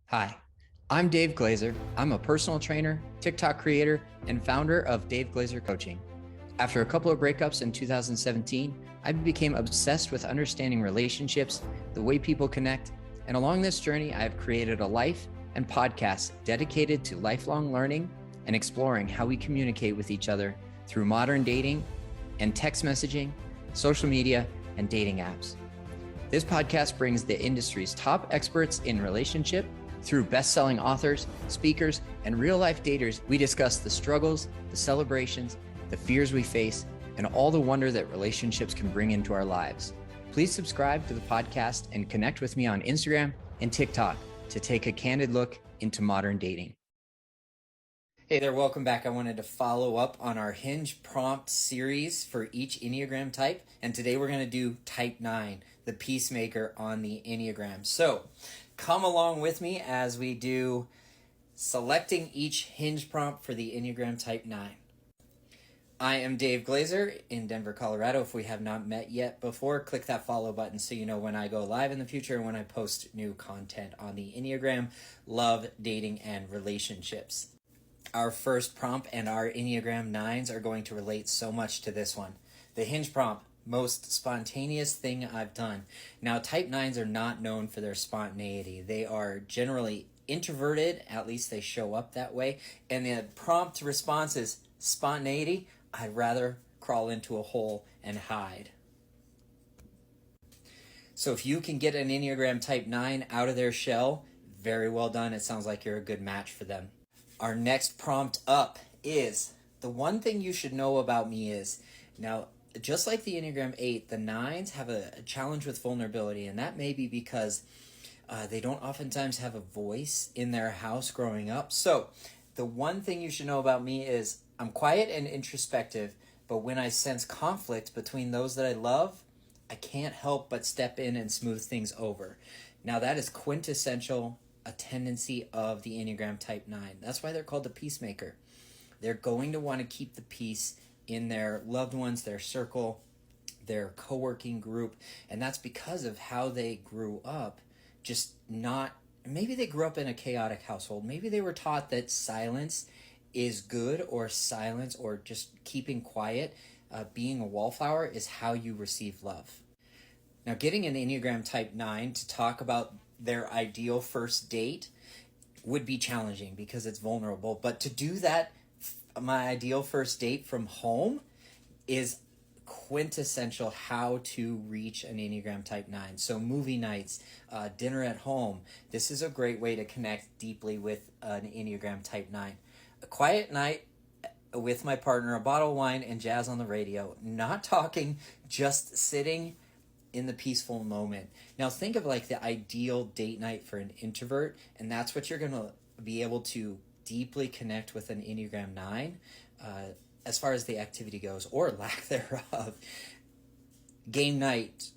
Hi, I'm Dave Glazer. I'm a personal trainer, TikTok creator, and founder of Dave Glazer Coaching. After a couple of breakups in 2017, I became obsessed with understanding relationships, the way people connect, and along this journey, I have created a life and podcast dedicated to lifelong learning and exploring how we communicate with each other through modern dating and text messaging, social media, and dating apps. This podcast brings the industry's top experts in relationship. Through best-selling authors, speakers, and real-life daters, we discuss the struggles, the celebrations, the fears we face, and all the wonder that relationships can bring into our lives. Please subscribe to the podcast and connect with me on Instagram and TikTok to take a candid look into modern dating. Hey there, welcome back. I wanted to follow up on our Hinge prompt series for each Enneagram type, and today we're going to do type 9, the Peacemaker on the Enneagram. So come along with me as we do selecting each Hinge prompt for the Enneagram type 9. I am Dave Glazer in Denver, Colorado. If we have not met yet before, click that follow button so you know when I go live in the future and when I post new content on the Enneagram, love, dating, and relationships. Our first prompt and our Enneagram 9s are going to relate so much to this one. The Hinge prompt, most spontaneous thing I've done. Now, type 9s are not known for their spontaneity. They are generally introverted, at least they show up that way. And the prompt response is spontaneity. I'd rather crawl into a hole and hide. So if you can get an Enneagram type 9 out of their shell, very well done. It sounds like you're a good match for them. Our next prompt up is, the one thing you should know about me is, now, just like the Enneagram 8, the 9s have a challenge with vulnerability, and that may be because they don't oftentimes have a voice in their house growing up. So the one thing you should know about me is I'm quiet and introspective, but when I sense conflict between those that I love, I can't help but step in and smooth things over. Now, that is quintessential a tendency of the Enneagram type 9. That's why they're called the Peacemaker. They're going to want to keep the peace in their loved ones, their circle, their co-working group, and that's because of how they grew up. Just not, maybe they grew up in a chaotic household. Maybe they were taught that silence is good, or silence, or just keeping quiet, being a wallflower is how you receive love. Now, getting an Enneagram type 9 to talk about their ideal first date would be challenging because it's vulnerable. But to do that, my ideal first date from home is quintessential how to reach an Enneagram type 9. So movie nights, dinner at home. This is a great way to connect deeply with an Enneagram type 9. A quiet night with my partner, a bottle of wine, and jazz on the radio. Not talking, just sitting in the peaceful moment. Now think of like the ideal date night for an introvert, and that's what you're going to be able to deeply connect with an Enneagram 9 as far as the activity goes, or lack thereof. Game night,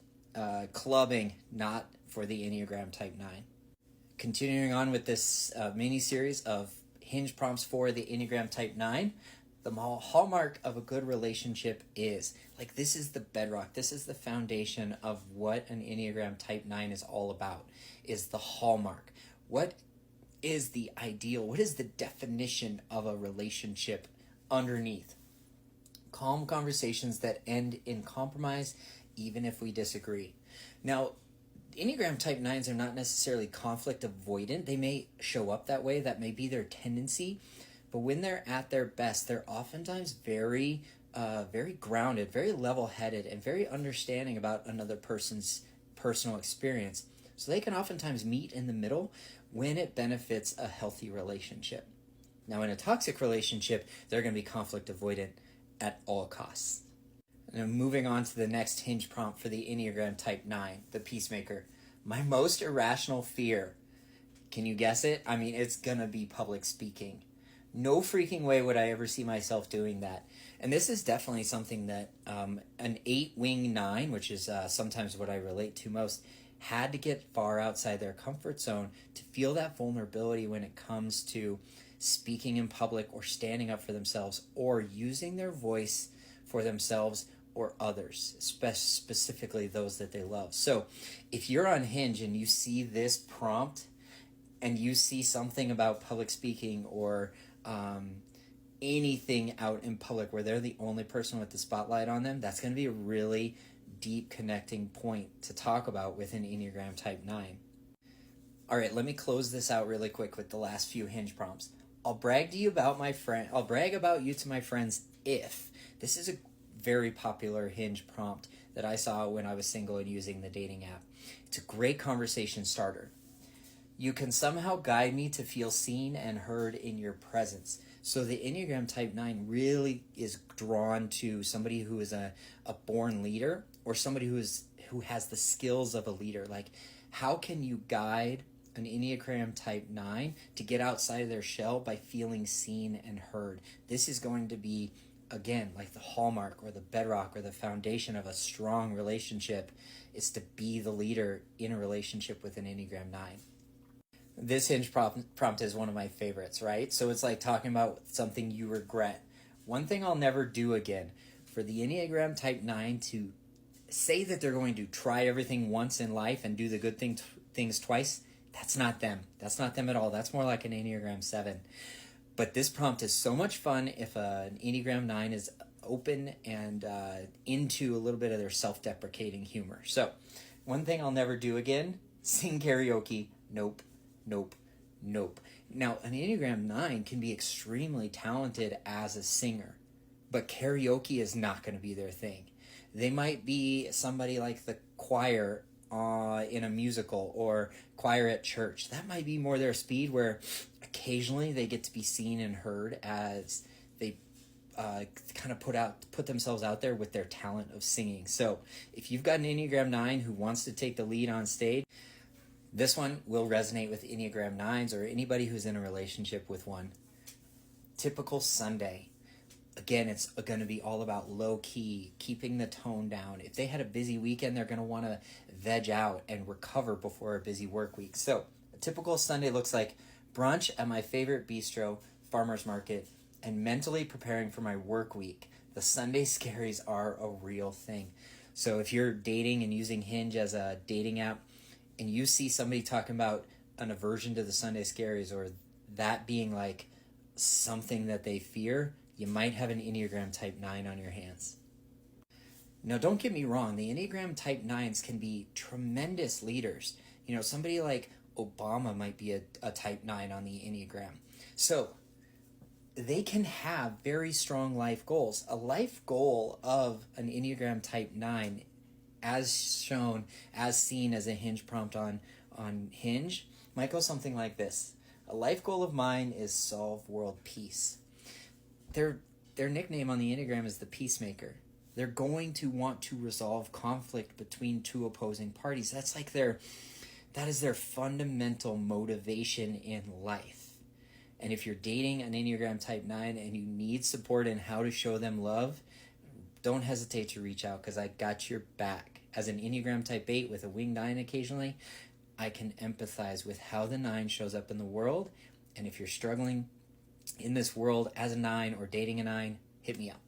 clubbing, not for the Enneagram type 9. Continuing on with this mini-series of Hinge prompts for the Enneagram type 9, the hallmark of a good relationship is, like, this is the bedrock, this is the foundation of what an Enneagram type 9 is all about, is the hallmark. What is the ideal? What is the definition of a relationship underneath? Calm conversations that end in compromise, even if we disagree. Now, Enneagram type 9s are not necessarily conflict avoidant. They may show up that way. That may be their tendency. But when they're at their best, they're oftentimes very grounded, very level-headed, and very understanding about another person's personal experience. So they can oftentimes meet in the middle when it benefits a healthy relationship. Now, in a toxic relationship, they're going to be conflict avoidant at all costs. And moving on to the next Hinge prompt for the Enneagram type 9, the Peacemaker. My most irrational fear. Can you guess it? I mean, it's going to be public speaking. No freaking way would I ever see myself doing that. And this is definitely something that an 8-wing 9, which is sometimes what I relate to most, had to get far outside their comfort zone to feel that vulnerability when it comes to speaking in public or standing up for themselves or using their voice for themselves or others, specifically those that they love. So if you're on Hinge and you see this prompt, and you see something about public speaking or anything out in public where they're the only person with the spotlight on them, that's going to be a really deep connecting point to talk about with an Enneagram Type 9. All right, let me close this out really quick with the last few Hinge prompts. I'll brag to you about my friend. I'll brag about you to my friends if this is a very popular Hinge prompt that I saw when I was single and using the dating app. It's a great conversation starter. You can somehow guide me to feel seen and heard in your presence. So the Enneagram Type 9 really is drawn to somebody who is a born leader, or somebody who has the skills of a leader. Like, how can you guide an Enneagram Type 9 to get outside of their shell by feeling seen and heard? This is going to be, again, like the hallmark or the bedrock or the foundation of a strong relationship, is to be the leader in a relationship with an Enneagram 9. This Hinge prompt is one of my favorites, right? So it's like talking about something you regret. One thing I'll never do again. For the Enneagram Type 9 to say that they're going to try everything once in life and do the good things twice, that's not them. That's not them at all. That's more like an Enneagram 7. But this prompt is so much fun if an Enneagram 9 is open and into a little bit of their self-deprecating humor. So, one thing I'll never do again, sing karaoke. Nope, nope, nope. Now, an Enneagram 9 can be extremely talented as a singer, but karaoke is not going to be their thing. They might be somebody like the choir in a musical or choir at church. That might be more their speed, where occasionally they get to be seen and heard as they kind of put themselves out there with their talent of singing. So if you've got an Enneagram 9 who wants to take the lead on stage, this one will resonate with Enneagram 9s or anybody who's in a relationship with one. Typical Sunday. Again, it's going to be all about low key, keeping the tone down. If they had a busy weekend, they're going to want to veg out and recover before a busy work week. So a typical Sunday looks like brunch at my favorite bistro, farmer's market, and mentally preparing for my work week. The Sunday scaries are a real thing. So if you're dating and using Hinge as a dating app, and you see somebody talking about an aversion to the Sunday scaries, or that being like something that they fear, you might have an Enneagram Type 9 on your hands. Now, don't get me wrong, the Enneagram Type 9s can be tremendous leaders. You know, somebody like Obama might be a Type 9 on the Enneagram. So, they can have very strong life goals. A life goal of an Enneagram Type 9, as shown, as seen as a Hinge prompt on Hinge, might go something like this. A life goal of mine is solve world peace. Their nickname on the Enneagram is the Peacemaker. They're going to want to resolve conflict between two opposing parties. That is their fundamental motivation in life. And if you're dating an Enneagram Type 9 and you need support in how to show them love, don't hesitate to reach out, because I got your back. As an Enneagram Type 8 with a wing 9 occasionally, I can empathize with how the 9 shows up in the world. And if you're struggling in this world as a 9 or dating a 9, hit me up.